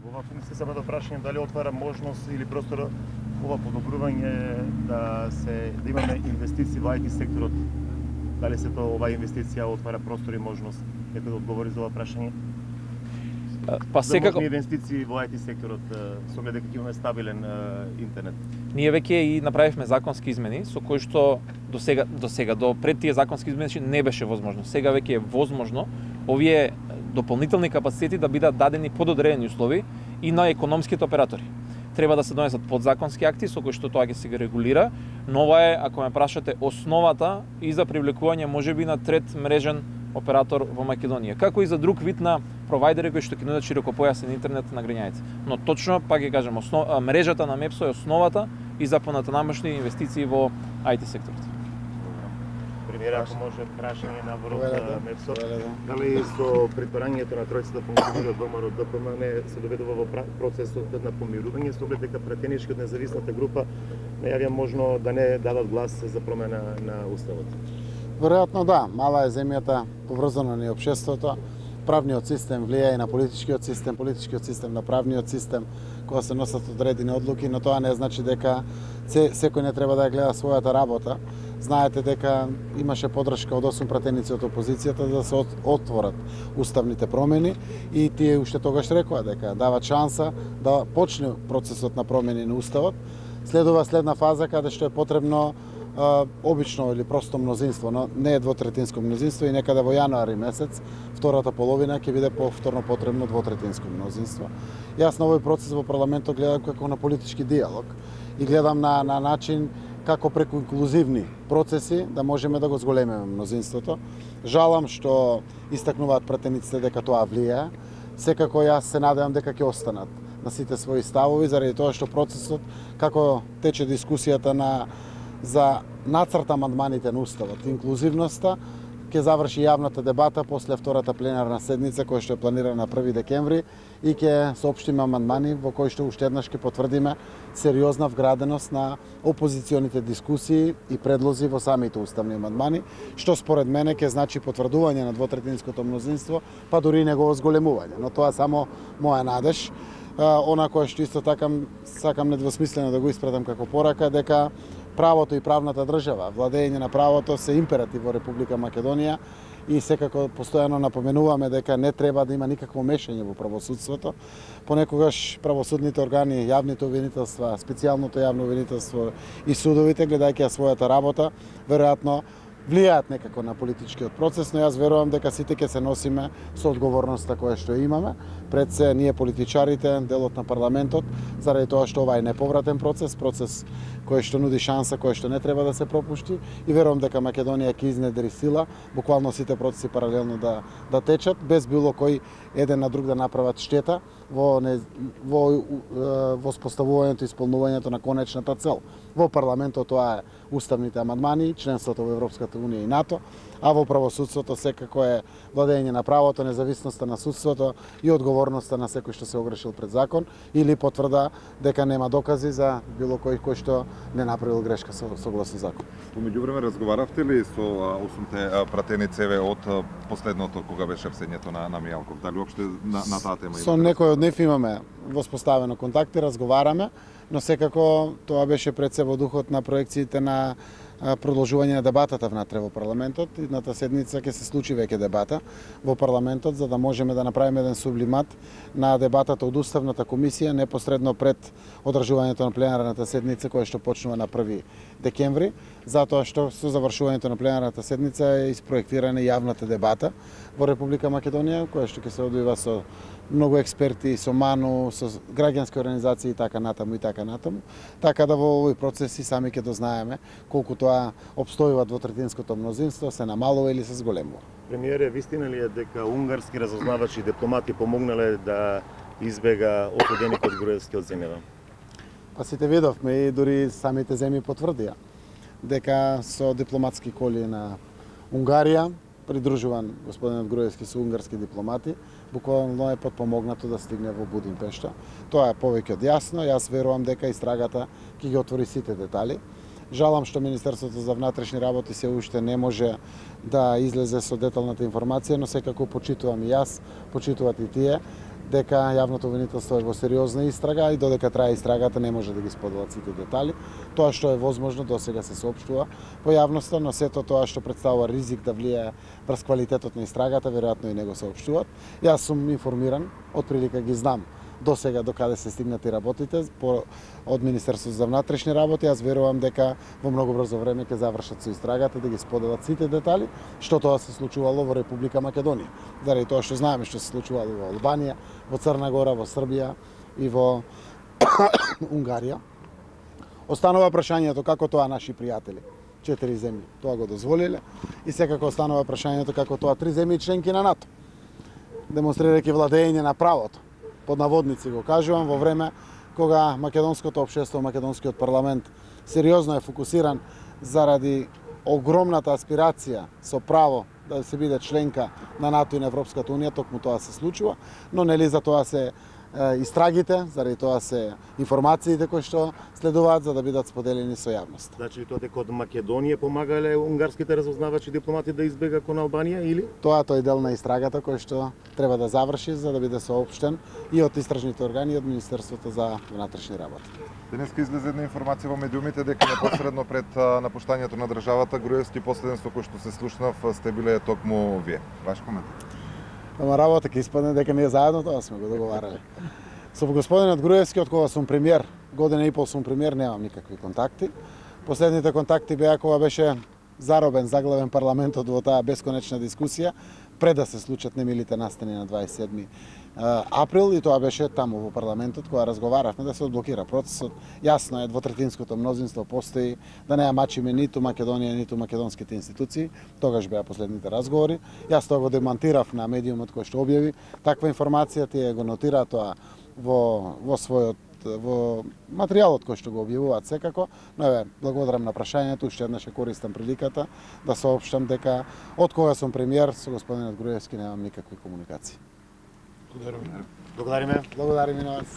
Во оваа функција само да прашање дали отвара можност или простор ова подобрување да имаме инвестиции во IT секторот. Дали се тоа оваа инвестиција отвара простор и можност некој да одговори за ова прашање? Па секако инвестиции во IT секторот со оглед дека имаме стабилен интернет. Ние веќе и направивме законски измени со кои што до пред тие законски измени не беше возможно. Сега веќе е возможно овие дополнителни капацитети да бидат дадени под одредени услови и на економските оператори. Треба да се донесат подзаконски акти со кои што тоа ќе се регулира, но ова е, ако ме прашате, основата и за привлекување можеби на трет мрежен оператор во Македонија, како и за друг вид на провайдери кои што ќе нудат широкопојасен интернет на граѓаните. Но точно, пак ќе кажам, мрежата на МЕПСО е основата и за понатамошни инвестиции во IT секторот. Премиер, ако може прашање на ворот МЕПСО, дали со притворањето на тројцата функционери од ВМРО ДПМН се доведува во процесот на помирување, со оглед дека пратенички од независната група најавија можно да не дадат глас за промена на уставот? Веројатно да, мала е земјата, поврзано ни општеството, правниот систем влијае и на политичкиот систем на правниот систем, кога се носат одредени одлуки, но тоа не значи дека секој не треба да ја гледа својата работа. Знаете дека имаше поддршка од 8 пратеници од опозицијата да се отворат уставните промени и тие уште тогаш рекоа дека дават шанса да почне процесот на промени на уставот. Следува следна фаза каде што е потребно обично или просто мнозинство, но не е двотретинско мнозинство и некаде во јануари месец, втората половина ќе биде повторно потребно двотретинско мнозинство. Јас на овој процес во парламентот гледам како на политички диалог и гледам на начин како преку инклузивни процеси да можеме да го зголемиме мнозинството. Жалам што истакнуваат пратениците дека тоа влијае. Секако јас се надевам дека ќе останат на сите своји ставови заради тоа што процесот како тече дискусијата за нацрт амандманите на уставот, инклузивноста, ќе заврши јавната дебата после втората пленарна седница која што е планирана на 1 декември и ќе соопштиме амандмани во кои што уште еднаш ќе потврдиме сериозна вграденост на опозиционите дискусии и предлози во самите уставни амандмани, што според мене ќе значи потврдување на двотретинското мнозинство, па дури и негово зголемување. Но тоа само моја надеж. Она која што исто така сакам недвосмислено да го испратам како порака, дека правото и правната држава, владење на правото се императив во Република Македонија и секако постојано напоменуваме дека не треба да има никакво мешање во правосудството. Понекогаш правосудните органи, јавните обвинителства, специјалното јавно обвинителство и судовите, гледајќи својата работа, веројатно влијаат некако на политичкиот процес, но јас верувам дека сите ќе се носиме со одговорноста која што имаме. Пред се ние политичарите, делот на парламентот, заради тоа што ова е неповратен процес кој што нуди шанса, кој што не треба да се пропушти и верувам дека Македонија ќе изнедри сила, буквално сите процеси паралелно да течат, без било кој еден на друг да направат штета во споставувањето и исполнувањето на конечната цел. Во парламентот тоа е уставните амандмани, членството во Европската унија и НАТО, а во правосудството секако е владење на правото, независноста на судството и одговорноста на секој што се огрешил пред закон или потврда дека нема докази за било кој што не направил грешка согласно закон. Во меѓувреме разговаравте ли со 8 пратеници од последното кога беше апсењето на Мијалков? Дали уопште на таа тема? Со некој од нив имаме воспоставено контакти, разговараме, но секако тоа беше пред се во духот на проекциите на продолжување на дебатата внатре во парламентот. Идната седница ќе се случи веќе дебата во парламентот за да можеме да направиме еден сублимат на дебатата од Уставната комисија непосредно пред одржувањето на пленарната седница која што почнува на 1 декември, затоа што со завршувањето на пленарната седница е испроектирана јавната дебата во Република Македонија, која што ќе се одвива со многу експерти, со МАНУ, со граѓански организации и така натаму. Така да во овој процес и сами ќе дознаеме колку тоа опстојува двотретинското мнозинство, се намалува или се зголемува. Премиере, вистина ли е дека унгарски разузнавачи и дипломати помогнале да избега осуденикот Груевски од земјава? Па сите видовме и дури самите земји потврдија дека со дипломатски коли на Унгарија придружуван господинот Груевски со унгарски дипломати, буквално е подпомогнато да стигне во Будимпешта. Тоа е повеќе од јасно, јас верувам дека истрагата ќе ги отвори сите детали. Жалам што Министерството за внатрешни работи се уште не може да излезе со деталната информација, но секако почитувам и јас, почитуват и тие, дека јавното обвинителство е во сериозна истрага и додека трае истрагата не може да ги споделат сите детали. Тоа што е возможно досега се соопштува по јавноста, но сето тоа што представува ризик да влијае врз квалитетот на истрагата, веројатно и не го соопштуваат. Јас сум информиран, отприлика ги знам досега до каде се стигнати работите од Министерството за внатрешни работи. Јас верувам дека во многу брзо време ќе завршат со истрагата, да ги споделат сите детали што тоа се случувало во Република Македонија. Заради тоа што знаеме што се случувало во Албанија, во Црна Гора, во Србија и во Унгарија. Останува прашањето како тоа наши пријатели, 4 земји, тоа го дозволиле, и секако останува прашањето како тоа 3 земји членки на НАТО, демонстрирајќи владење на правото, под наводници го кажувам, во време кога македонското општество, македонскиот парламент сериозно е фокусиран заради огромната аспирација со право да се биде членка на НАТО и на Европската унија, токму тоа се случува, но нели за тоа се истрагите, заради тоа се информациите кои што следуваат за да бидат споделени со јавност. Значи тоа дека од Македонија помагале унгарските разузнавачи дипломати да избега кон Албанија или? Тоа тој дел на истрагата кој што треба да заврши за да биде соопштен и од истражните органи и од Министерството за внатрешни работи. Денеска излезе една информација во медиумите дека непосредно пред напуштањето на државата Груевски последен со кој што се слушнав сте биле токму вие. Ваш коментар? Ама работа ќе испадне дека ние заедно тоа сме го договарале. Со господинот Груевски, од кога сум премиер, година и пол сум премиер, немам никакви контакти. Последните контакти беа кога беше заробен, заглавен парламентот во таа бесконечна дискусија, пред да се случат немилите настани на 27 април, и тоа беше таму во парламентот кога разговаравме да се одблокира процесот. Јасно е, двотретинското мнозинство постои, да не ја мачиме ниту Македонија, ниту македонските институции. Тогаш беа последните разговори. Јас тоа го демонтирав на медиумот кој што објави таква информација, тие го нотираат тоа во материјалот кој што го објавуваат секако, но еве, благодарам на прашањето, уште еднаш користам приликата да соопштам дека од кога сум премиер со господинот Груевски немам никакви комуникации. Благодариме. Благодариме на вас.